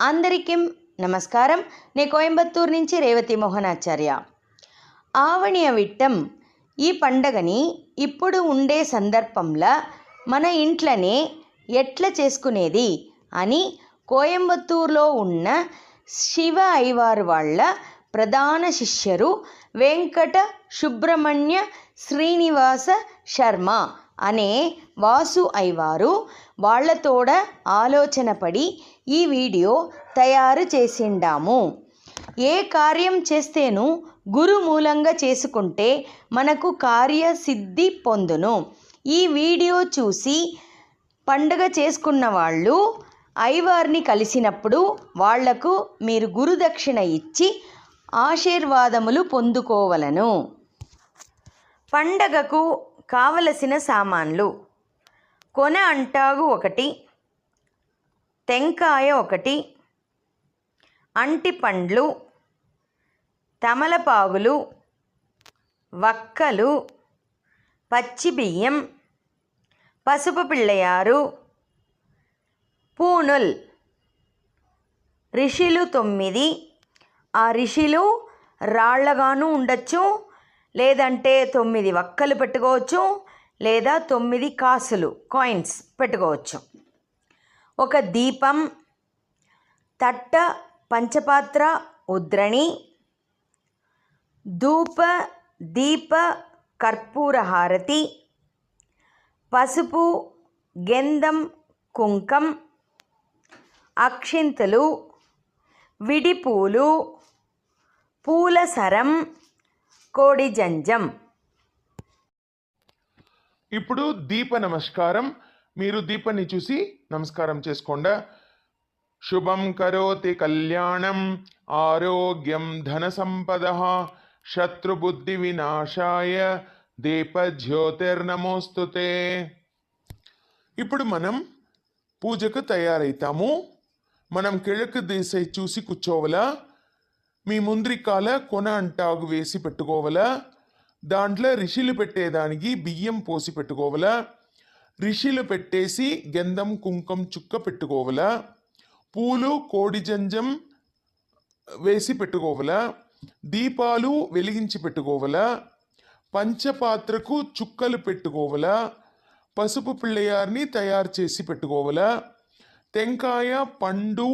అందరికీ నమస్కారం. నేను కోయంబత్తూరు నుంచి రేవతి మోహనాచార్య. ఆవణి అవిట్టం ఈ పండగని ఇప్పుడు ఉండే సందర్భంలో మన ఇంట్లోనే ఎట్లా చేసుకునేది అని కోయంబత్తూరులో ఉన్న శివ అయ్యవారు వాళ్ళ ప్రధాన శిష్యరు వెంకట సుబ్రహ్మణ్య శ్రీనివాస శర్మ అనే వాసు అయ్యవారు వాళ్ళతోడ ఆలోచన పడి ఈ వీడియో తయారు చేసిండాము. ఏ కార్యం చేస్తేనూ గురు మూలంగా చేసుకుంటే మనకు కార్యసిద్ధి పొందును. ఈ వీడియో చూసి పండుగ చేసుకున్న వాళ్ళు అయ్యవారిని కలిసినప్పుడు వాళ్లకు మీరు గురుదక్షిణ ఇచ్చి ఆశీర్వాదములు పొందుకోవలను. పండగకు కావలసిన సామాన్లు: కొన అంటాగు 1, టెంకాయ 1, అంటి పండ్లు, తమలపాగులు, వక్కలు, పచ్చి బియ్యం, పసుపు పిళ్ళయారు, పూనుల్, రిషిలు 9. ఆ రిషిలు రాళ్లగాను ఉండొచ్చు, లేదంటే 9 వక్కలు పెట్టుకోవచ్చు, లేదా 9 కాసులు కాయిన్స్ పెట్టుకోవచ్చు. ఒక దీపం, తట్ట పంచపాత్ర ఉద్రణి, ధూప దీప కర్పూర హారతి, పసుపు గంధం కుంకం, అక్షింతలు, విడిపూలు, పూల సరం, కోడి జంజం. ఇప్పుడు దీప నమస్కారం. మీరు దీపాన్ని చూసి నమస్కారం చేసుకోండి. శుభం కరోతి కళ్యాణం ఆరోగ్యం ధన సంపద శత్రుబుద్ధి వినాశాయ దీప జ్యోతిర్నమోస్తుతే. ఇప్పుడు మనం పూజకు తయారైతాము. మనం కిഴക്ക് దిశ చూసి కూర్చోవాలా. మీ ముంద్రికాల కొన అంటాగు వేసి పెట్టుకోవాలా. దాంట్లో రిషిలు పెట్టేదానికి బియ్యం పోసి పెట్టుకోవాలా. రిషిలు పెట్టేసి గంధం కుంకం చుక్క పెట్టుకోవాలా. పూలు కోడి జంజం వేసి పెట్టుకోవాలా. దీపాలు వెలిగించి పెట్టుకోవాలా. పంచపాత్రకు చుక్కలు పెట్టుకోవాలా. పసుపు పిళ్ళయార్ని తయారు చేసి పెట్టుకోవాలా. టెంకాయ పండు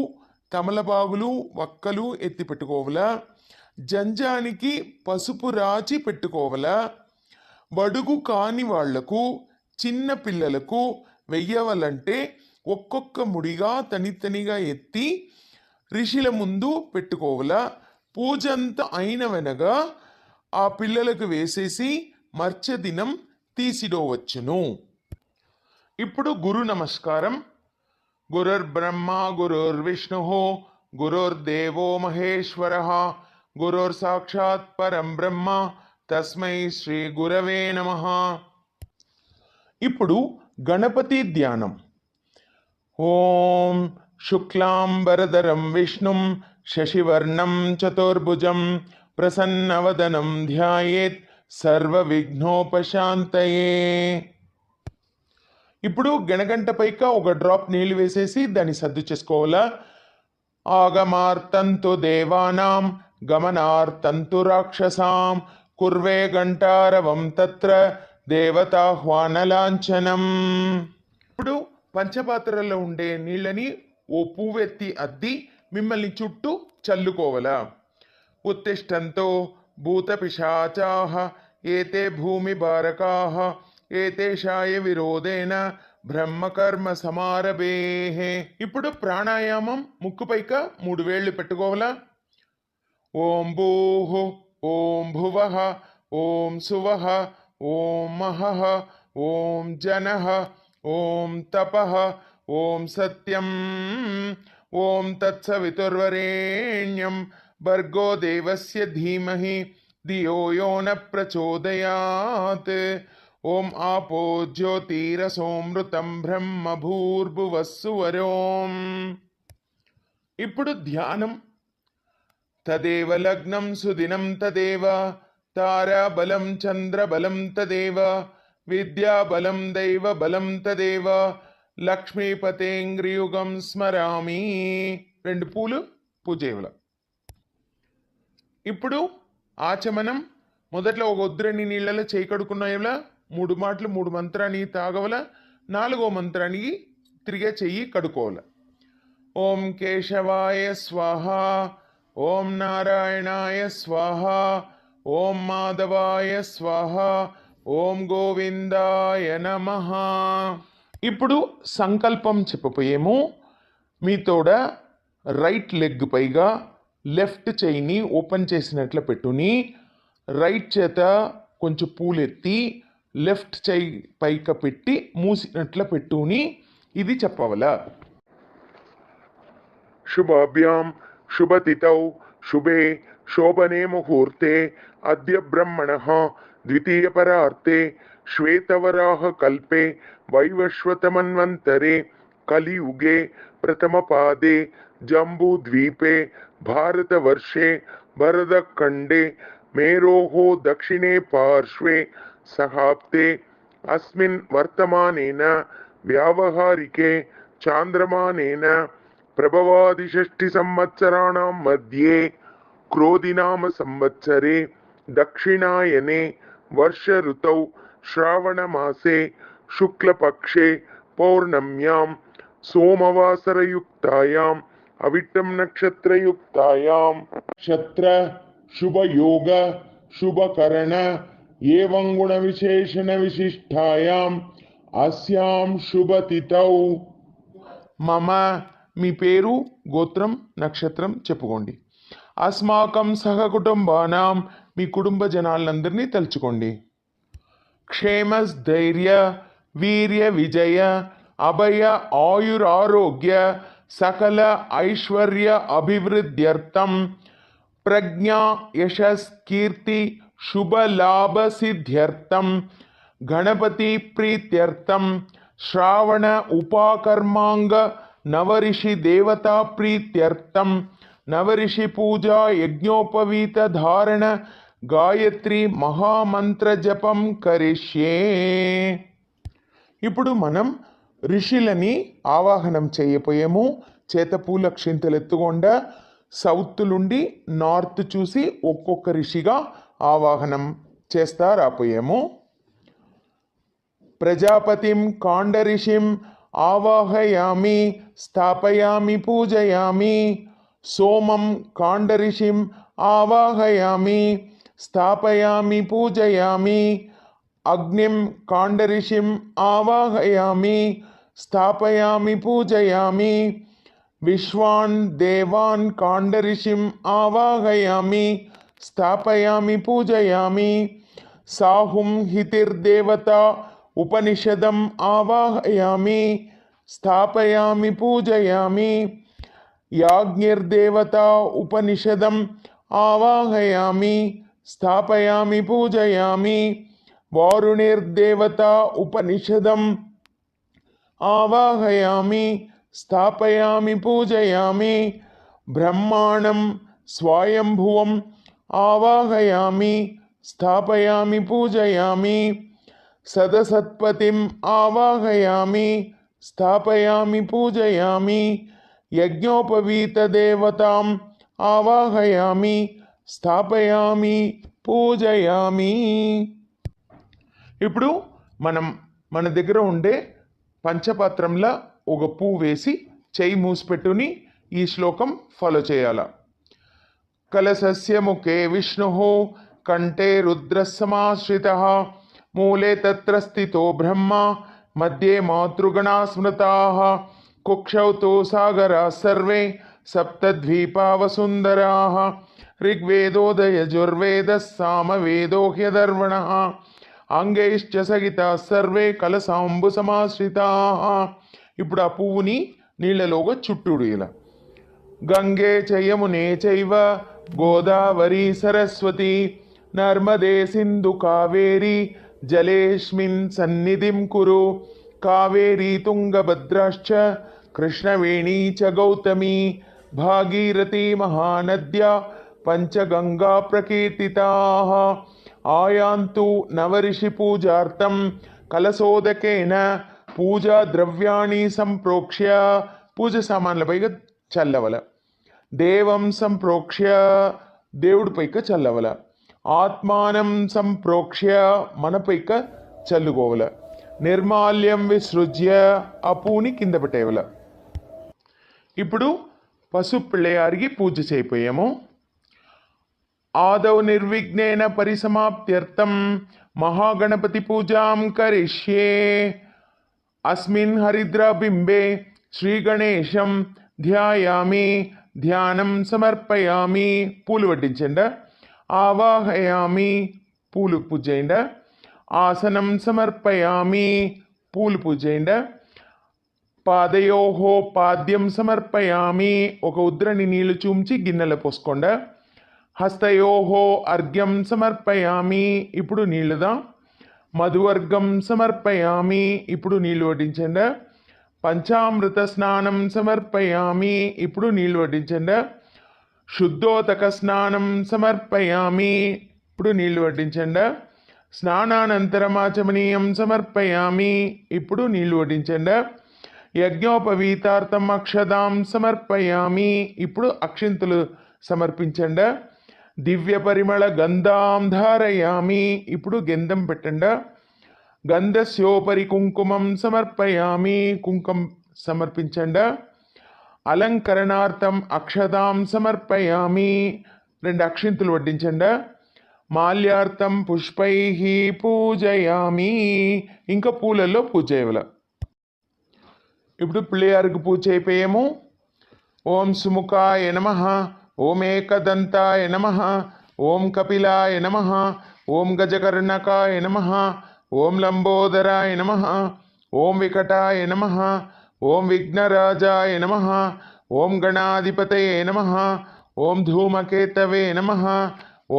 తమలపాగులు వక్కలు ఎత్తి పెట్టుకోవాలా. జంజానికి పసుపు రాచి పెట్టుకోవాలా. వడుగు కాని వాళ్లకు చిన్న పిల్లలకు వెయ్యవలంటే ఒక్కొక్క ముడిగా తనితనిగా ఎత్తి రిషిల ముందు పెట్టుకోవాలా. పూజంతా అయిన వెనగా ఆ పిల్లలకు వేసేసి మర్చె దినం తీసిడోవచ్చును. ఇప్పుడు గురు నమస్కారం. గురుర్బ్రహ్మ గురుర్విష్ణు గురుర్దేవో మహేశ్వర గురుర్సాక్షాత్ పరం బ్రహ్మ తస్మై శ్రీ గురవే నమః. ఇప్పుడు గణపతి ధ్యానం. ఓం శుక్లాంబరధరం విష్ణుం శశివర్ణం చతుర్భుజం ప్రసన్నవదనం ధ్యాయేత్ సర్వ విఘ్నోపశాంతయే. ఇప్పుడు గణగంట పైక ఒక డ్రాప్ నీళ్లు వేసేసి దాన్ని సర్దు చేసుకోవాలా. ఆగమార్తంతు దేవానాం గమనార్తంతు రాక్షసాం కుర్వే గంటారవం తత్ర దేవతాహ్వానలాంఛనం. ఇప్పుడు పంచపాత్రలో ఉండే నీళ్ళని ఓ పువ్వెత్తి అద్ది మిమ్మల్ని చుట్టూ చల్లుకోవాలా. ఉత్తిష్టంతో భూత పిశాచాః ఏతే భూమి బారకాః ఏతేషాయ విరోధేన బ్రహ్మకర్మ సమారభేః. ఇప్పుడు ప్రాణాయామం ముక్కు పైక 3 వేళ్ళు పెట్టుకోవాలా. ఓం భూః ఓం భువః ఓం సువః ఓం మహః ఓం జనః ఓం తపః ఓం సత్యం ఓం తత్సవితుర్వరేణ్యం భర్గో దేవస్య ధీమహి ధియో యో న ప్రచోదయాత్. ఓం ఆపో జ్యోతిరసోమృతం బ్రహ్మ భూర్భువస్సువరోం. ఇప్పుడు ధ్యానం. తదేవ లగ్నం సుదినం తదేవ తారాబలం చంద్రబలం తదేవ విద్యాబలం దైవబలం తదేవ లక్ష్మీపతేంగ్రియుగం స్మరామి. 2 పూలు పూజ చేయవల. ఇప్పుడు ఆచమనం మొదట్లో ఒక ఉద్రణి నీళ్ళలో చేయి కడుక్కున్నాయవల, 3 మాటలు 3 మంత్రాన్ని తాగవల, 4వ మంత్రానికి తిరిగే చెయ్యి కడుక్కోవాలి. ఓం కేశవాయ స్వాహ, ఓం నారాయణాయ స్వాహ, ఓం మాధవాయ స్వాహ, ఓం గోవిందాయ నమః. ఇప్పుడు సంకల్పం చెప్పపోయేము. మీతోడ రైట్ లెగ్ పైగా లెఫ్ట్ చెయ్యిని ఓపెన్ చేసినట్లు పెట్టుని, రైట్ చేత కొంచెం పూలెత్తి లెఫ్ట్ చెయ్యి పైక పెట్టి మూసినట్లు పెట్టుని ఇది చెప్పవల. శుభాభ్యాం శుభతిథౌ శుభే శోభనే ముహూర్తే అద్య బ్రహ్మణః ద్వితీయపరార్తే శ్వేతవరాహ కల్పే వైవస్వతమన్వంతరే కలియుగే ప్రథమపాదే జంబూద్వీపే భారతవర్షే భరతఖండే మేరోः దక్షిణే పార్శ్వే సహాప్తే అస్మిన్ వర్తమానేన వ్యావహారికే చాంద్రమానేన ప్రభవాది 6 సంవత్సరాణం మధ్యే క్రోధినామ సంవత్సరే దక్షిణాయనే వర్ష ఋతౌ శ్రావణమాసే శుక్లపక్షే పౌర్ణమ్యాం సోమవాసరయుక్తాయాం అవిట్టం నక్షత్రయుక్తాయాం నక్షత్ర శుభయోగ శుభకరణ ఏవం గుణ విశేషణ విశిష్టాయాం అస్యాం శుభతిథౌ. మమ మీ పేరు గోత్రం నక్షత్రం చెప్పుకోండి. అస్మాకం సహ కుటుంబానాం మీ కుటుంబ జనాలందరినీ తలుచుకోండి. క్షేమస్థైర్య వీర్య విజయ అభయ ఆయురారోగ్య సకల ఐశ్వర్య అభివృద్ధ్యర్థం ప్రజ్ఞా యశస్ కీర్తి శుభ లాభ సిద్ధ్యర్థం గణపతి ప్రీత్యర్థం శ్రావణ ఉపాకర్మాంగ నవరిషి దేవతా ప్రీత్యర్థం నవరిషి పూజా యజ్ఞోపవీత ధారణ గాయత్రి మహామంత్ర జపం కరిష్యే. ఇప్పుడు మనం ఋషులని ఆవాహనం చేయపోయాము. చేతపూల క్షింతలు ఎత్తుకొండ సౌత్ నుండి నార్త్ చూసి ఒక్కొక్క ఋషిగా ఆవాహనం చేస్తా రాపోయాము. ప్రజాపతిం కాండరిషిం ఆవాహయామి స్థాపయామి పూజయామి. సోమం కాండరిషిం ఆవాహయామి స్థాపయామి పూజయామి. అగ్నిం కాండరిషిం ఆవాహయామి స్థాపయామి పూజయామి. విశ్వాన్ దేవాన్ కాండరిషిం ఆవాహయామి స్థాపయామి పూజయామి. సాహుం హితిర్దేవత ఉపనిషదం ఆవాహయామి స్థాపయామి పూజయామి. యాజ్ఞిర్దేవత ఉపనిషదం ఆవాహయామి స్థాపయామి పూజయామి. వారుణిర్దేవత ఉపనిషదం ఆవాహయామి స్థాపయామి పూజయామి. బ్రహ్మాణం స్వయంభువం ఆవాహయామి స్థాపయామి పూజయామి. సదసత్పతిం ఆవాహయామి స్థాపయామి పూజయామి. యజ్ఞోపవీత దేవతాం ఆవాహయామి స్థాపయామి పూజయామి. ఇప్పుడు మనం మన దగ్గర ఉండే పంచపాత్రంలో ఒక పువ్వు వేసి చెయ్యి మూసిపెట్టుని ఈ శ్లోకం ఫాలో చేయాల. కలశస్య ముఖే విష్ణుః కంఠే రుద్రస్సమాశ్రితః మూలే తత్ర స్థితో బ్రహ్మ మధ్యే మాతృగణా స్మృతాః కుక్షౌ తు సాగరాः సర్వే సప్తద్వీపా వసుందరాः ఋగ్వేదోదయజుర్వేదः సామవేదో హ్యధర్వణः అంగైశ్చ సహితాः సర్వే కలశాంబు సమాశ్రితాः. ఇప్పుడు ఆ పువ్వుని నీళ్ళలోగా చుట్టుడు ఇలా. గంగే చ యమునే చైవ గోదావరి సరస్వతి నర్మదే సింధు కావేరి జలేస్మిన్ సన్నిధిం కురు. కావేరీ తుంగభద్రాశ్చ కృష్ణవేణీ చ గౌతమి భాగీరథీ మహానద్యా పంచగంగా ప్రకీర్తితాః. ఆయాంతు నవరిషి పూజార్థం కలశోదకేన పూజా ద్రవ్యాణి సంప్రోక్ష్య. పూజ సామాన్లపైగా చల్లవల. దేవం సంప్రోక్ష్య దేవుడిపైక చల్లవల. ఆత్మానం సంప్రోక్ష్య మనపైక చల్లుకోవల. నిర్మాల్యం విసృజ్య ఆ పూని కింద పెట్టేవల. ఇప్పుడు పసుపిళ్ళయారికి పూజ చేయిపోయాము. ఆదౌ నిర్విఘ్నేన పరిసమాప్త్యర్థం మహాగణపతి పూజాం కరిష్యే. అస్మిన్ హరిద్రబింబే శ్రీగణేశం ధ్యాయామి. ధ్యానం సమర్పయామి. పూలు వడ్డించండి. ఆవాహయామి. పూలు పూజ చేయండి. ఆసనం సమర్పయామి. పూలు పూజ చేయండి. పాదయోహో పాద్యం సమర్పయామి. ఒక ఉద్రని నీళ్లు చూంచి గిన్నెలో పోసుకోండి. హస్తయోహో అర్ఘ్యం సమర్పయామి. ఇప్పుడు నీళ్ళుదా. మధువర్గం సమర్పయామి. ఇప్పుడు నీళ్లు వడ్డించండి. పంచామృత స్నానం సమర్పయామి. ఇప్పుడు నీళ్లు వడ్డించండి. శుద్ధోదక స్నానం సమర్పయామి. ఇప్పుడు నీళ్లు వడ్డించండి. స్నానానంతరం ఆచమనీయం సమర్పయామి. ఇప్పుడు నీళ్లు వడ్డించండి. యజ్ఞోపవీతార్థం అక్షదాం సమర్పయామి. ఇప్పుడు అక్షింతలు సమర్పించండి. దివ్య పరిమళ గంధాం ధారయామి. ఇప్పుడు గంధం పెట్టండి. గంధస్యోపరి కుంకుమం సమర్పయామి. కుంకుమం సమర్పించండి. అలంకరణార్థం అక్షదాం సమర్పయామి. 2 అక్షింతలు వడ్డించండి. మాల్యార్థం పుష్పై పూజయామి. ఇంకా పూలల్లో పూజ చేయాలి. ఇప్పుడు పిల్లయారికి పూజ అయిపోయాము. ఓం సుముఖాయ నమః. ఓం ఏకదంతాయ నమః. ఓం కపిలాయ నమః. ఓం గజకర్ణకాయ నమః. ఓం లంబోదరాయ నమః. ఓం వికటాయ నమః. ఓం విఘ్నరాజాయ నమః. ఓం గణాధిపతయే నమః. ఓం ధూమకేతవే నమః.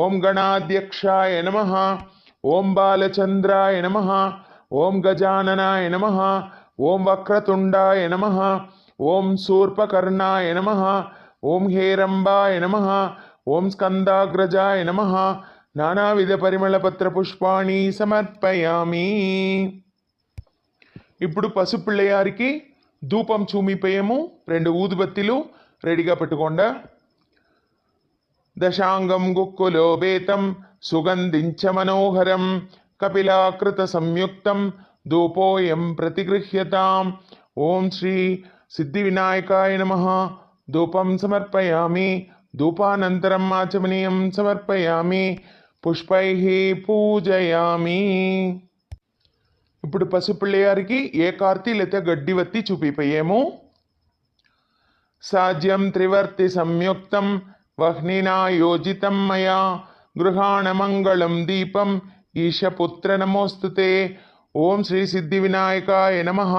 ఓం గణాధ్యక్షాయ నమః. ఓం బాలచంద్రాయ నమః. ఓం గజాననాయ నమః. ఓం వక్రతుండాయ నమః. ఓం శూర్పకర్ణాయ నమః. ఓం హేరంబాయ నమః. ఓం స్కందాగ్రజాయ నమః. నానావిధ పరిమళపత్ర పుష్పాణి సమర్పయామి. ఇప్పుడు పసుపిళ్ళయారికి ధూపం చూమిపోయాము. 2 ఊదుబత్తిలు రెడీగా పెట్టుకోండి. దశాంగం గుక్కులోపేతం సుగంధించ మనోహరం కపిలాకృత సంయుక్తం ధూపోయం ప్రతిగృహ్యతాం. ఓం శ్రీ సిద్ధి వినాయకాయ నమః. ధూపం సమర్పయామి. ధూపానంతరం ఆచమనీయం సమర్పయామి. పుష్పై పూజయామి. ఇప్పుడు పసుపిళ్ళయారికి ఏకార్తి లేదా గడ్డివత్తి చూపిపోయాము. సాజ్యం త్రివర్తి సంయుక్తం వహ్నినా యోజితం మయా గృహాణమంగళం దీపం ఈశపుత్ర నమోస్తుతే. ఓం శ్రీ సిద్ధి వినాయకాయ నమః.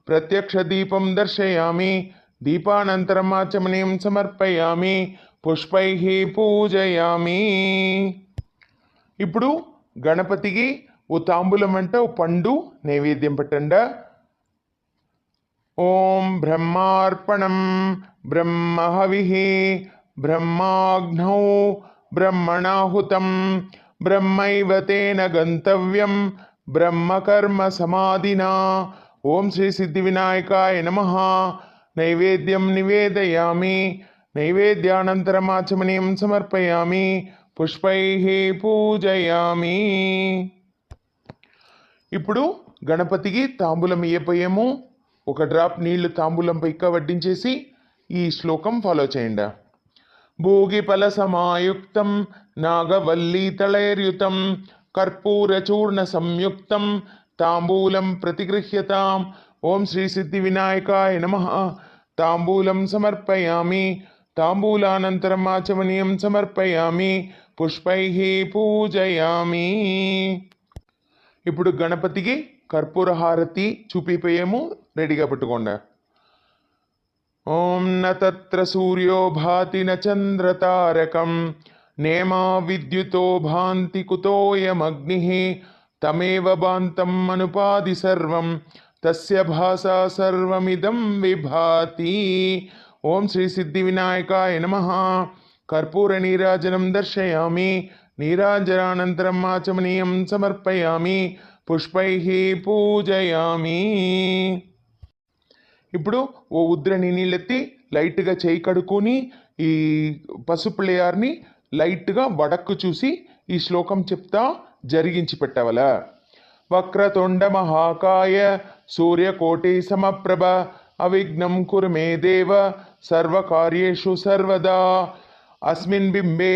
ప్రత్యక్ష దీపం దర్శయామి. దీపానంతరం ఆచమనీయం సమర్పయామి. పుష్పై పూజయామి. ఇప్పుడు గణపతికి ఓ తాంబూలం అంటే ఓ పండు నైవేద్యం పెట్టండి. ఓం బ్రహ్మార్పణం బ్రహ్మహవిః బ్రహ్మాగ్నౌ బ్రహ్మణాహుతం బ్రహ్మైవ తేన గంతవ్యం బ్రహ్మకర్మ సమాధినా. ఓం శ్రీ సిద్ధి వినాయకాయ నమః. నైవేద్యం నివేదయామి. నైవేద్యానంతరం ఆచమనీయం సమర్పయామి. పుష్పై పూజయామి. ఇప్పుడు గణపతికి తాంబూలం ఇయ్యపోయాము. 1 డ్రాప్ నీళ్లు తాంబూలంపై వడ్డించేసి ఈ శ్లోకం ఫాలో చేయండి. భూగిఫల సమాయుక్తం నాగవల్లీతళైర్యుతం కర్పూరచూర్ణ సంయుక్తం తాంబూలం ప్రతిగృహ్యతాం. ఓం శ్రీ సిద్ధి వినాయకాయ నమః. తాంబూలం సమర్పయామి. తాంబూలానంతరం ఆచమనీయం సమర్పయామి. పుష్పై పూజయామి. ఇప్పుడు గణపతికి కర్పూర హారతి చూపిపోయాము. రెడీగా పెట్టుకోండి. ఓం న తత్ర సూర్యో భాతి న చంద్రతారకం నేమా విద్యుతో భాంతి కుతోయమగ్నిః తమేవ భాంతం అనుపాది సర్వం తస్య భాసా సర్వమిదం విభాతి. ఓం శ్రీ సిద్ధి వినాయకాయ నమః. కర్పూర నీరాజనం దర్శయామి. నీరాజనానంతరం ఆచమనీయం సమర్పయామి. పుష్పై పూజయామి. ఇప్పుడు ఓ ఉద్రని నీళ్ళెత్తి లైట్గా చేయి కడుక్కొని ఈ పసుపు లేయర్ని లైట్గా వడక్కు చూసి ఈ శ్లోకం చెప్తా జరిగించి పెట్టవల. వక్రతుండ మహాకాయ సూర్యకోటి సమప్రభ అవిఘ్నం కురు మే దేవ సర్వకార్యేషు సర్వదా అస్మిన్ బింబే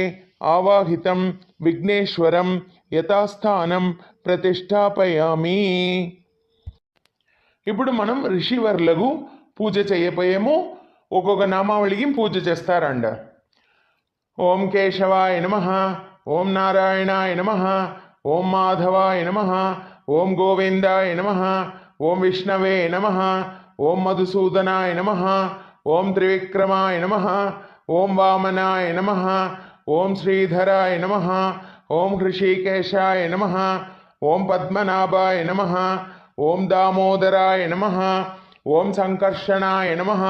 ఆవాహితం విఘ్నేశ్వరం యథాస్థానం ప్రతిష్టాపయామి. ఇప్పుడు మనం ఋషివర్లకు పూజ చేయబోయేము. ఒక్కొక్క నామావళికి పూజ చేస్తారండ. ఓం కేశవాయ నమః, ఓం నారాయణాయ నమః, ఓం మాధవాయ నమః, ఓం గోవిందాయ నమః, ఓం విష్ణవే నమః, ఓం మధుసూదనాయ నమః, ఓం త్రివిక్రమాయ నమః, ఓం వామనాయ నమః, ఓం శ్రీధరాయ నమః, ఓం హృషికేశాయ నమః, ఓం పద్మనాభాయ నమః, ఓం దామోదరాయ నమః, ఓం సంకర్షణాయ నమః,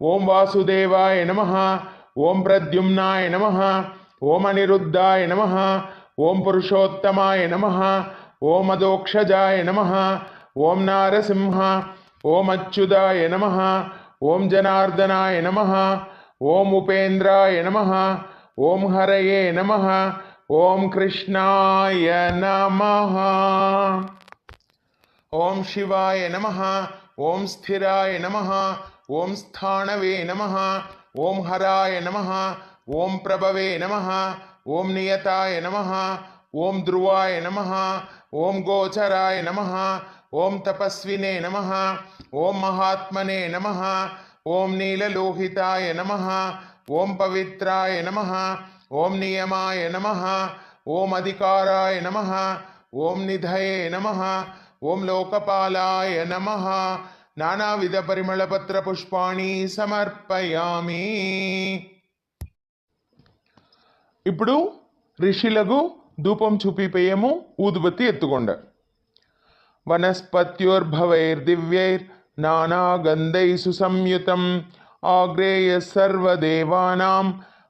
ఓం వాసుదేవాయ నమః, ఓం ప్రద్యుమ్నాయ నమః, ఓం అనిరుద్ధాయ నమః, ఓం పురుషోత్తమాయ నమః, ఓం అదోక్షజాయ నమః, ఓం నారసింహ, ఓం అచ్యుతాయ నమః, ఓం జనార్దనాయ నమః, ఓం ఉపేంద్రాయ నమః, ఓం హరయే నమః, ఓం కృష్ణాయ నమః, ఓం శివాయ నమః, ఓం స్థిరాయ నమః, ఓం స్థాణవే నమః, ఓం హరాయ నమః, ఓం ప్రభవే నమః, ఓం నియతాయ నమః, ఓం ధ్రువాయ నమః, ఓం గోచరాయ నమః, ఓం తపస్వినే నమః, ఓం మహాత్మనే నమః, ఓం నీలలోహితాయ నమః, ఓం పవిత్రాయ నమః, ఓం నియమాయ నమః, ఓం అధికారాయ నమః, ఓం నిధయే నమః, ఓం లోకపాలాయ నమః. నానావిధ పరిమళపత్ర పుష్పాణి సమర్పయామి. ఇప్పుడు ఋషులకు ధూపం చూపిపోయేము. ఊదుబత్తి ఎత్తుకొండ. వనస్పత్యోర్భవైర్దివ్యైర్ నానాగంధై సుసంయుతం ఆగ్రేయ సర్వదేవానాం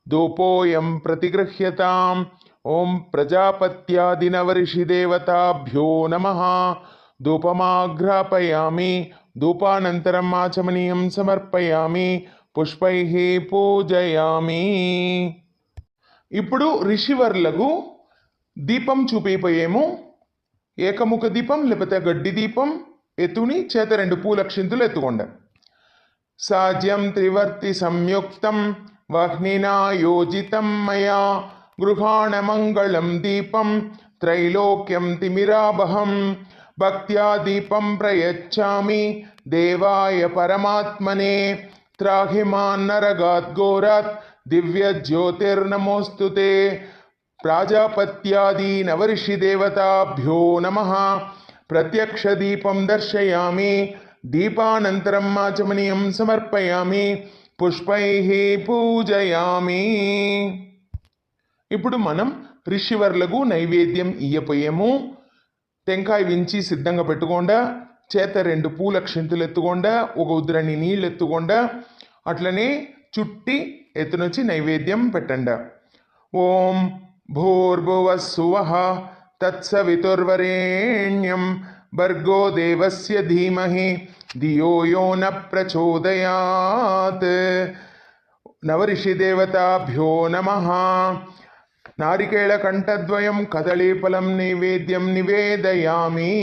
ధూపోయం ప్రతిగృహ్యతాం. ఓం ప్రజాపత్యాదినవర్షిదేవతాభ్యో నమః. ధూపమాఘ్రాపయామి. ధూపానంతరం ఆచమనీయం సమర్పయామి. పుష్పైః పూజయామి. ఇప్పుడు ఋషివర్లకు దీపం చూపిపోయేము. ఏకముఖ దీపం లేకపోతే గడ్డి దీపం ఎత్తుని చేత 2 పూలక్షింతులు ఎత్తుకొండ. సాజ్యం త్రివర్తి సంయుక్తం వహ్నినా యోజితం మయా గృహాణ మంగళం దీపం త్రైలోక్యం తిమిరాబహం. భక్త్యా దీపం ప్రయచ్చామి దేవాయ పరమాత్మనే. త్రాహి మాన్నరగాత్ ఘోరాత్ దివ్య జ్యోతిర్నమోస్తుతే. ప్రాజాపత్యాదీనవర్షిదేవతాభ్యో నమః. ప్రత్యక్ష దీపం దర్శయామి. దీపానంతరం ఆచమనీయం సమర్పయామి. పుష్పైః పూజయామి. ఇప్పుడు మనం ఋషివర్లకు నైవేద్యం ఇయ్యపోయేము. టెంకాయ వించి సిద్ధంగా పెట్టుకోండా. చేత 2 పూలక్షింతులు ఎత్తుకోండా. ఒక ఉద్రణి నీళ్ళు ఎత్తుకోండా. అట్లనే చుట్టి ఎత్తునొచ్చి నైవేద్యం పెట్టండా. ఓం భూర్భువస్సువః తత్సవితుర్వరేణ్యం భర్గో దేవస్య ధీమహి ధియో యో న ప్రచోదయాత్. నవఋషిదేవతాభ్యో నమః. నారికేళకంఠద్వయం కదళీఫలం నైవేద్యం నివేదయామి.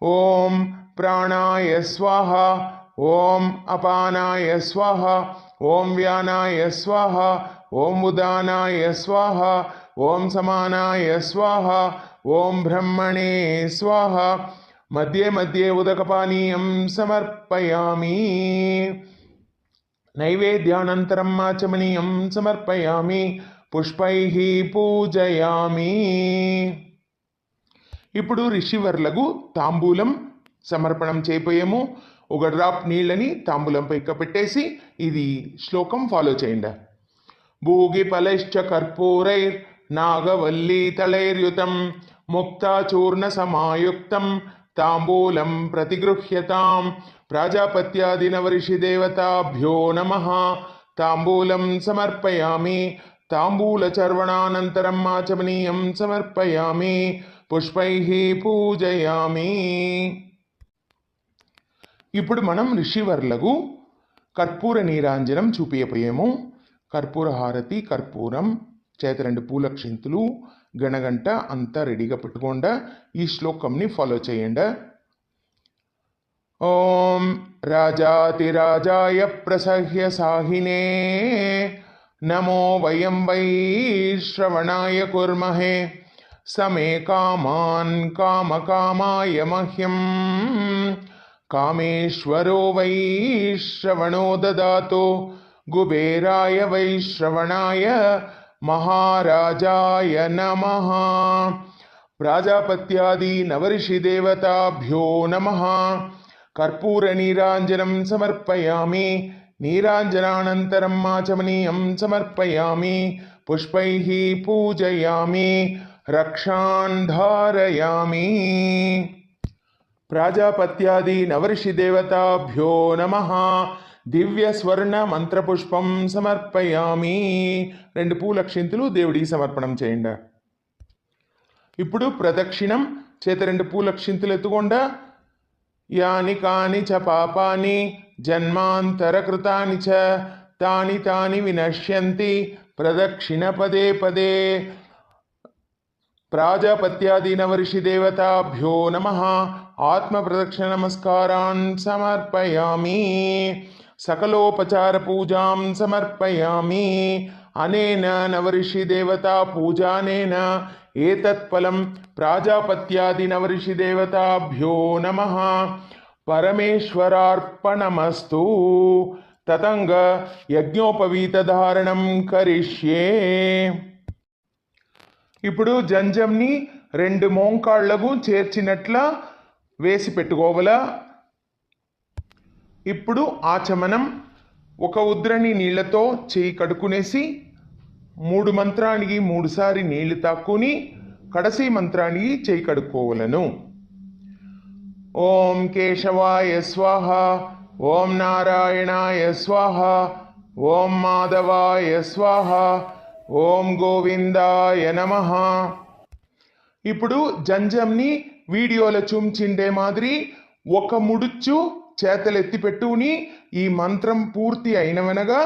ఓం ప్రాణాయ స్వాహ. ఓం అపానాయ స్వాహ. ఓం వ్యానాయ స్వాహ. ఓం ఉదానాయ స్వాహ. ఓం సమానాయ స్వాహ. ఓం బ్రహ్మణే స్వాహ. మధ్యే మధ్యే ఉదకపానీయం సమర్పయామి. నైవేద్యానంతరం ఆచమనీయం సమర్పయామి. పుష్పైః పూజయామి. ఇప్పుడు ఋషివర్లకు తాంబూలం సమర్పణం చేయపోయాము. ఒక డ్రాప్ నీళ్ళని తాంబూలంపై పెట్టేసి ఇది శ్లోకం ఫాలో చేయండి. భూగి ఫలైశ్చ కర్పూరైర్ నాగవల్లీ తళైర్యుతం ముక్తాచూర్ణ సమాయుక్తం తాంబూలం ప్రతిగృహ్యతాం. ప్రాజాపత్యాదినవర్షిదేవతాభ్యో నమః. తాంబూలం సమర్పయామి. తాంబూలచర్వణానంతరం ఆచమనీయం సమర్పయామి. పుష్పైః పూజయామి. ఇప్పుడు మనం ఋషివర్లకు కర్పూర నీరాంజనం చూపించపోయాము. కర్పూర హారతి, కర్పూరం, చేత 2 పూల క్షింతులు, గణగంట అంతా రెడీగా పెట్టుకోండి. ఈ శ్లోకంని ఫాలో చేయండి. ఓం రాజాతిరాజాయ ప్రసహ్య సాహినే నమో వయం వై శ్రవణాయ కుర్మహే సమే కామాన్ కామకామాయ మహ్యం కామేశ్వరో వై శ్రవణో దదాతు కుబేరాయ వై శ్రవణాయ మహారాజాయ నమః. ప్రాజాపత్యాది నవరిషి దేవతాభ్యో నమః. కర్పూర నీరాంజనం సమర్పయామి. నీరాంజనానంతరం ఆచమనీయం సమర్పయామి. పుష్పైః పూజయామి. రక్షాన్ ధారయామి. ప్రాజాపత్యాది నవరిషి దేవతాభ్యో నమః. దివ్య స్వర్ణ మంత్రపుష్పం సమర్పయామి. 2 పూల క్షింతులు దేవుడికి సమర్పణం చేయండి. ఇప్పుడు ప్రదక్షిణం, చేత 2 పూల క్షింతులు ఎత్తుకోండా. యాని కాని చ పాపాని జన్మాంతరకృతాని చ తాని తాని వినశ్యంతి ప్రదక్షిణ పదే పదే. ప్రాజాపత్యాది నవరిషి దేవతాభ్యో నమః. ఆత్మ ప్రదక్షిణ నమస్కారాన్ సమర్పయామి. సకలోపచార పూజాం సమర్పయామి. అనేన నవరిషి దేవతా పూజానేన ఏతత్ఫలం ప్రాజాపత్యాది నవరిషి దేవతాభ్యో నమః. పరమేశ్వరార్పణమస్తు. తతంగ యజ్ఞోపవీత ధారణం కరిష్యే. ఇప్పుడు జంజంని 2 మోంకాళ్లకు చేర్చినట్ల వేసి పెట్టుకోవాలా. ఇప్పుడు ఆచమనం. 1 ఉద్రణి నీళ్లతో చేయి కడుక్కునేసి 3 మంత్రానికి 3 సారి నీళ్లు తాక్కుని కడసి మంత్రానికి చేయి కడుక్కోవలను. ఓం కేశవాయ స్వాహ. ఓం నారాయణాయ స్వాహ. ఓం మాధవాయ స్వాహ. ఓం గోవిందాయ నమః. ఇప్పుడు జంజంని వీడియోలో చూంచిండే మాదిరి 1 ముడుచు చేతలు ఎత్తి పెట్టుకుని ఈ మంత్రం పూర్తి అయినవనగా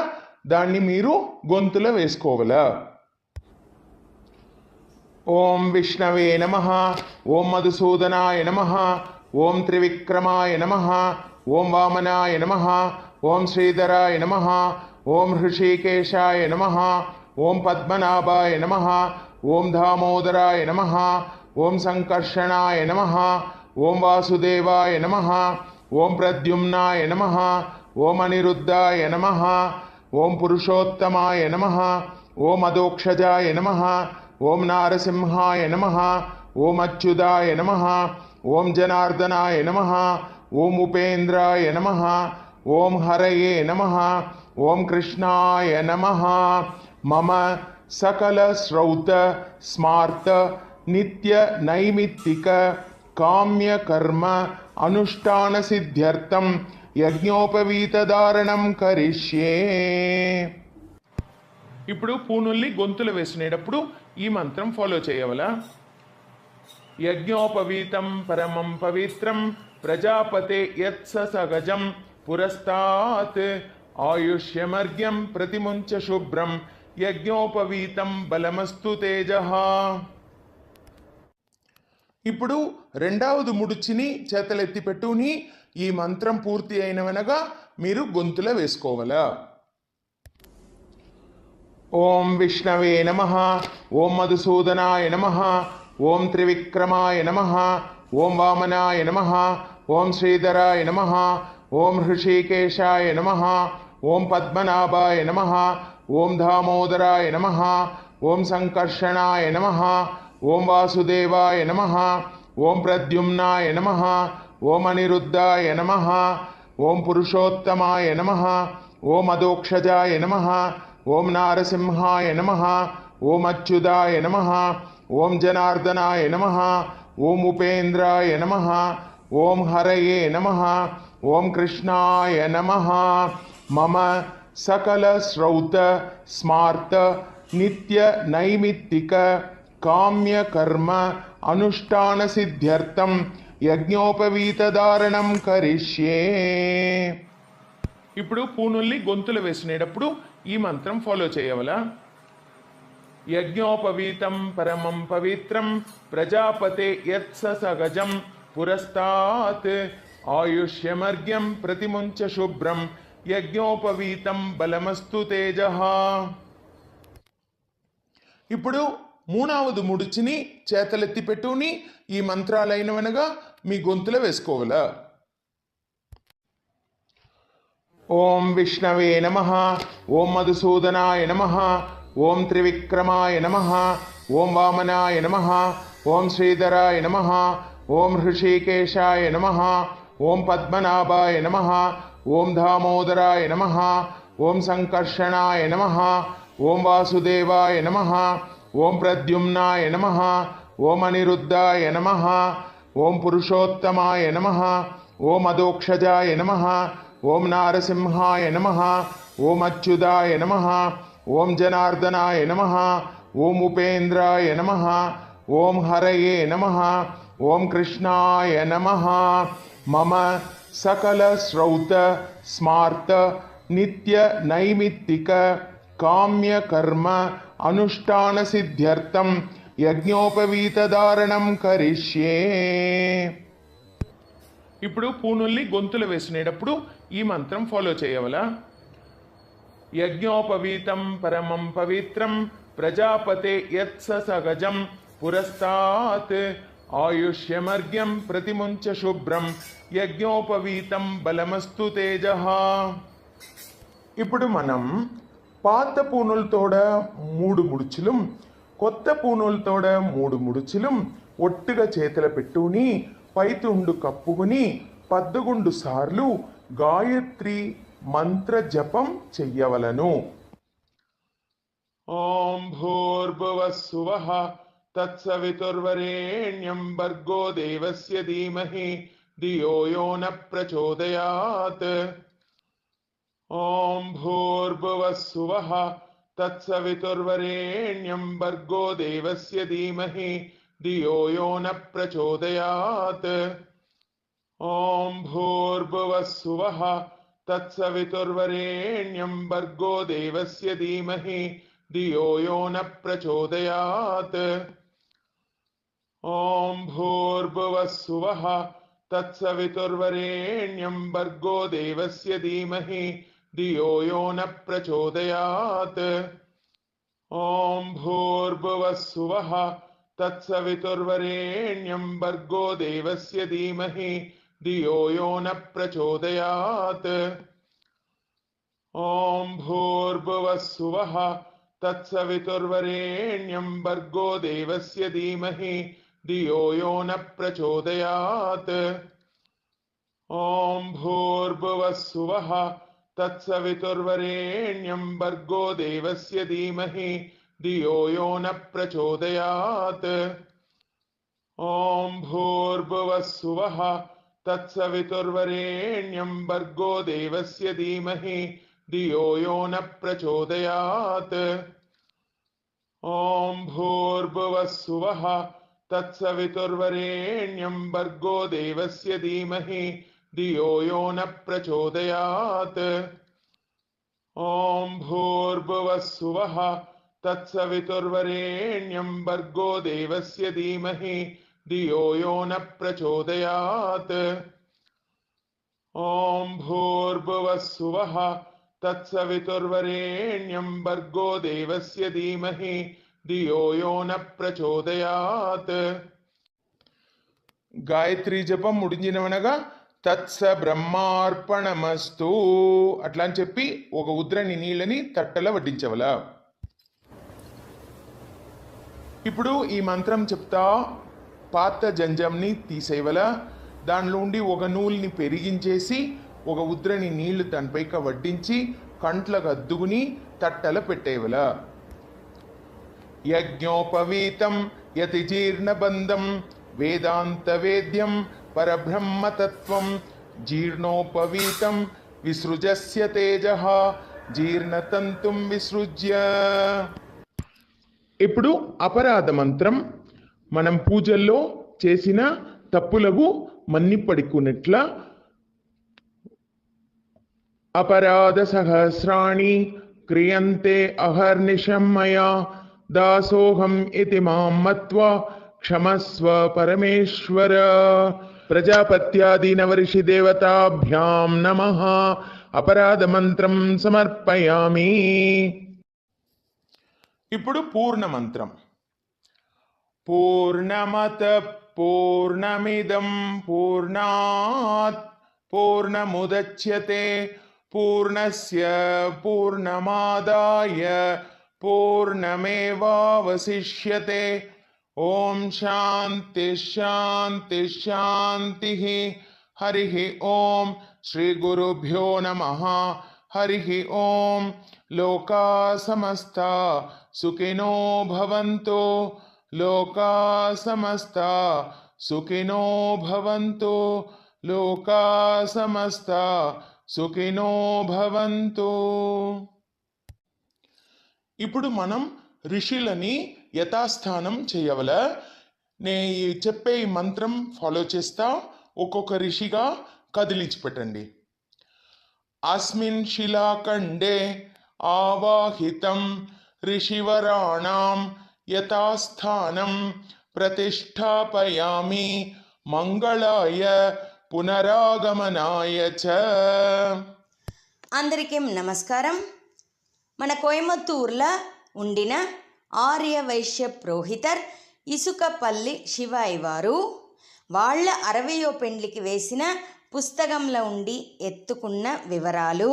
దాన్ని మీరు గొంతులో వేసుకోవాలా. ఓం విష్ణవే నమః. ఓం మధుసూదనాయ నమః. ఓం త్రివిక్రమాయ నమః. ఓం వామనాయ నమః. ఓం శ్రీధరాయ నమః. ఓం హృషికేశాయ నమః. ఓం పద్మనాభాయ నమః. ఓం దామోదరాయ నమః. ఓం సంకర్షణాయ నమః. ఓం వాసుదేవాయ నమః. ఓం ప్రద్యుమ్నాయ నమః. ఓం అనిరుద్ధాయ నమః. ఓం పురుషోత్తమాయ నమః. ఓం అదోక్షజాయ నమః. ఓం నారసింహాయ నమః. ఓం అచ్యుతాయ నమః. ఓం జనార్దనాయ నమః. ఓం ఉపేంద్రాయ నమః. ఓం హరయే నమః. ఓం కృష్ణాయ నమః. మమ సకల శ్రౌత స్మార్త నిత్య నైమిత్తిక కామ్య కర్మ అనుష్ఠాన సిద్ధ్యర్థం యజ్ఞోపవీత ధారణం కరిష్యే. ఇప్పుడు పూనుల్ని గొంతులు వేసుకునేటప్పుడు ఈ మంత్రం ఫాలో చేయవలా. యజ్ఞోపవీతం పరమం పవిత్రం ప్రజాపతే యత్స సగజం పురస్తాత్ ఆయుష్యమర్ఘ్యం ప్రతిముంచ శుభ్రం యజ్ఞోపవీతం బలమస్తు తేజః. ఇప్పుడు 2వ ముడుచిని చేతలెత్తి పెట్టుని ఈ మంత్రం పూర్తి అయినవనగా మీరు గొంతులో వేసుకోవాలా. ఓం విష్ణవే నమః. ఓం మధుసూదనాయ నమః. ఓం త్రివిక్రమాయ నమః. ఓం వామనాయ నమః. ఓం శ్రీధరాయ నమః. ఓం హృషికేశాయ నమః. ఓం పద్మనాభాయ నమః. ఓం దామోదరాయ నమః. ఓం సంకర్షణాయ నమః. ఓం వాసుదేవాయ నమః. ఓం ప్రద్యుమ్నాయ నమః. ఓం అనిరుద్ధాయ నమః. ఓం పురుషోత్తమాయ నమః. ఓం అదోక్షజాయ నమః. ఓం నారసింహాయ నమః. ఓం అచ్యుతాయ నమః. ఓం జనార్దనాయ నమః. ఓం ఉపేంద్రాయ నమః. ఓం హరయే నమః. ఓం కృష్ణాయ నమః. మమ సకల శ్రౌత స్మార్త నిత్య నైమిత్తిక కామ్య కర్మ అనుష్ఠాన సిద్ధ్యర్థం యజ్ఞోపవీత ధారణం కరిష్యే. ఇప్పుడు పూనుల్ని గొంతులు వేసుకునేటప్పుడు ఈ మంత్రం ఫాలో చేయవలా. యజ్ఞోపవీతం పరమం పవిత్రం ప్రజాపతే యత్స సగజం పురస్తాత్ ఆయుష్యమర్ఘ్యం ప్రతిముంచ శుభ్రం యజ్ఞోపవీతం బలమస్తు తేజః. ఇప్పుడు మూడవది ముడిచిని చేతలెత్తి పెట్టుని ఈ మంత్రాలైనవనగా మీ గొంతులో వేసుకోవాల. ఓం విష్ణవే నమః, ఓం మధుసూదనాయ నమః, ఓం త్రివిక్రమాయ నమః, ఓం వామనాయ నమః, ఓం శ్రీధరాయ నమః, ఓం హృషికేశాయ నమః, ఓం పద్మనాభాయ నమః, ఓం దామోదరాయ నమః, ఓం సంకర్షణాయ నమః, ఓం వాసుదేవాయ నమః, ఓం ప్రద్యుమ్నాయ నమః, ఓం అనిరుద్ధాయ నమః, ఓం పురుషోత్తమాయ నమః, ఓం అదోక్షజాయ నమః, ఓం నారసింహాయ నమః, ఓం అచ్యుతాయ నమః, ఓం జనార్దనాయ నమః, ఓం ఉపేంద్రాయ నమః, ఓం హరయే నమః, ఓం కృష్ణాయ నమః. మమ సకల శ్రౌత స్మార్త నిత్య నైమిత్తిక కామ్య కర్మ అనుష్ఠాన సిద్ధ్యర్థం యజ్ఞోపవీతధారణం కరిష్యే. ఇప్పుడు పూనుల్ని గొంతులు వేసుకునేటప్పుడు ఈ మంత్రం ఫాలో చేయవలా. యజ్ఞోపవీతం పరమం పవిత్రం ప్రజాపతే యత్స సగజం పురస్తాత్ ఆయుష్యమర్ఘ్యం ప్రతిముంచ శుభ్రం యజ్ఞోపవీతం బలమస్తు తేజః. ఇప్పుడు మనం పాత పూనులతోడ 3 ముడుచులు, కొత్త పూనులతోడ 3 ముడుచులు ఒట్టుగా చేతుల పెట్టుని పైతుండు కప్పుకుని 11 సార్లు గాయత్రి మంత్ర జపం చెయ్యవలను. ఓం భూర్భువస్సువః తత్సవితుర్వరేణ్యం భర్గో దేవస్య ధీమహి ధియో యో న ప్రచోదయాత్. ఓం భూర్భువస్సువః తత్సవితుర్వరేణ్యం భర్గో దేవస్య ధీమహి ధియో యో న ప్రచోదయాత్. ఓం భూర్భువస్సువః తత్సవితుర్వరేణ్యం భర్గో దేవస్య ధీమహి ధియో యో న ప్రచోదయాత్. ఓం భూర్భువస్సువః తత్సవితుర్వరేణ్యం భర్గో దేవస్య ధీమహి ధియో యో న ప్రచోదయాత్. ఓం భూర్భువస్సువః తత్సవితుర్వరేణ్యం భర్గో దేవస్య ధీమహి ధియో యో న ప్రచోదయాత్. ఓం భూర్భువస్సువః తత్సవితుర్వరేణ్యం భర్గో దేవస్య ధీమహి ధియో యో న ప్రచోదయాత్. ఓం భూర్భువస్సువః తత్సవితుర్వరేణ్యం భర్గో దేవస్య ధీమహి ధియో యో న ప్రచోదయాత్. ఓం భూర్భువస్సువః తత్సవితుర్వరేణ్యం భర్గో దేవస్య ధీమహి ధియో యో న ప్రచోదయాత్. ఓం భూర్భువస్సువః తత్సవితుర్వరేణ్యం భర్గో దేవస్య ధీమహి ధియో యో న ప్రచోదయాత్. ఓం భూర్భువస్సువః తత్సవితుర్వరేణ్యం భర్గో దేవస్య ధీమహి ధియో యో న ప్రచోదయాత్. ఓం భూర్భువస్సువః తత్సవితుర్వరేణ్యం భర్గో దేవస్య ధీమహి ధియో యో న ప్రచోదయాత్. గాయత్రి జపం ముడించినవనగా తత్స బ్రహ్మార్పణమస్తు అట్లా అని చెప్పి ఒక ఉద్రణి నీళ్ళని తట్టల వడ్డించవల. ఇప్పుడు ఈ మంత్రం చెప్తా పాత జంజంని తీసేయవల. దానిలో ఉండి ఒక నూలుని పెరిగించేసి ఒక ఉద్రణి నీళ్లు దానిపైక వడ్డించి కంట్లకు అద్దుకుని తట్టల పెట్టేవల. యజ్ఞోపవీతం యతి జీర్ణబంధం వేదాంత వేద్యం పరబ్రహ్మతత్వం జీర్ణోపవీతం విసృజస్య తేజః జీర్ణతంతుం విసృజ్య. ఇప్పుడు అపరాధ మంత్రం మనం పూజల్లో చేసిన తప్పులకు మన్నిపడుకున్నట్ల अपराधसहस्राणि क्रियन्ते अहर्निशं मया दासोऽहम् इति मां मत्वा क्षमस्व परमेश्वर प्रजापत्यादिनवऋषिदेवताभ्यां नमः अपराधमन्त्रं సమర్పయామి. ఇప్పుడు పూర్ణ మంత్రం. పూర్ణమత పూర్ణమిదం పూర్ణాత్ పూర్ణముదచ్యతే పూర్ణస్య పూర్ణమాదాయ పూర్ణమేవావశిష్యతే. ఓం శాంతి శాంతి శాంతి. హరి ఓం. శ్రీ గురుభ్యో నమః. హరి ఓం. లోకా సమస్తా సుఖినో భవంతు. లోకా సమస్తా సుఖినో భవంతు. లోకా సమస్తా సుఖినో భవంతు. ఇప్పుడు మనం ఋషులని యథాస్థానం చేయవల. నేను చెప్పే ఈ మంత్రం ఫాలో చేస్తా. ఒక్కొక్క ఋషిగా కదిలించి పెట్టండి. అస్మిన్ శిలాఖండే ఆవాహితం ఋషివరాణాం యథాస్థానం ప్రతిష్టాపయామి మంగళాయ పునరాగమనాయ చ. అందరికీ నమస్కారం. మన కోయంబత్తూర్లో ఉండిన ఆర్య వైశ్య పురోహితర్ ఇసుకపల్లి శివాయి వారు వాళ్ళ 60వ పెండ్లికి వేసిన పుస్తకంలో ఉండి ఎత్తుకున్న వివరాలు,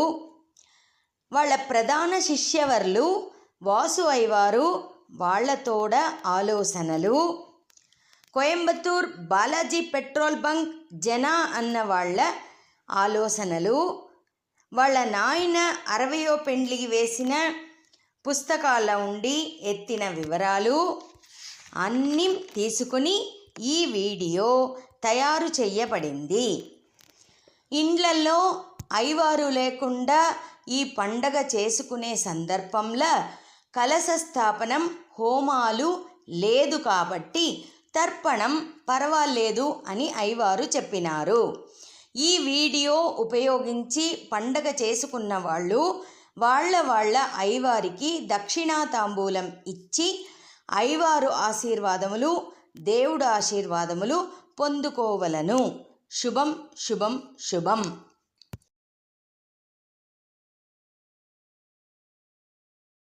వాళ్ళ ప్రధాన శిష్యవర్లు వాసు అయ్యవారు వాళ్ళ తోడ ఆలోచనలు, కోయంబత్తూర్ బాలాజీ పెట్రోల్ బంక్ జన అన్న వాళ్ళ ఆలోచనలు, వాళ్ళ నాయన 60వ పెండ్లికి వేసిన పుస్తకాల్లో ఉండి ఎత్తిన వివరాలు అన్నీ తీసుకుని ఈ వీడియో తయారు చేయబడింది. ఇండ్లల్లో అయ్యవారు లేకుండా ఈ పండగ చేసుకునే సందర్భంలో కలశ స్థాపనం హోమాలు లేదు కాబట్టి తర్పణం పర్వాలేదు అని అయ్యవారు చెప్పినారు. ఈ వీడియో ఉపయోగించి పండగ చేసుకున్న వాళ్ళు వాళ్ళ అయ్యవారికి దక్షిణా తాంబూలం ఇచ్చి అయ్యవారు ఆశీర్వాదములు, దేవుడు ఆశీర్వాదములు పొందుకోవలను. శుభం శుభం శుభం.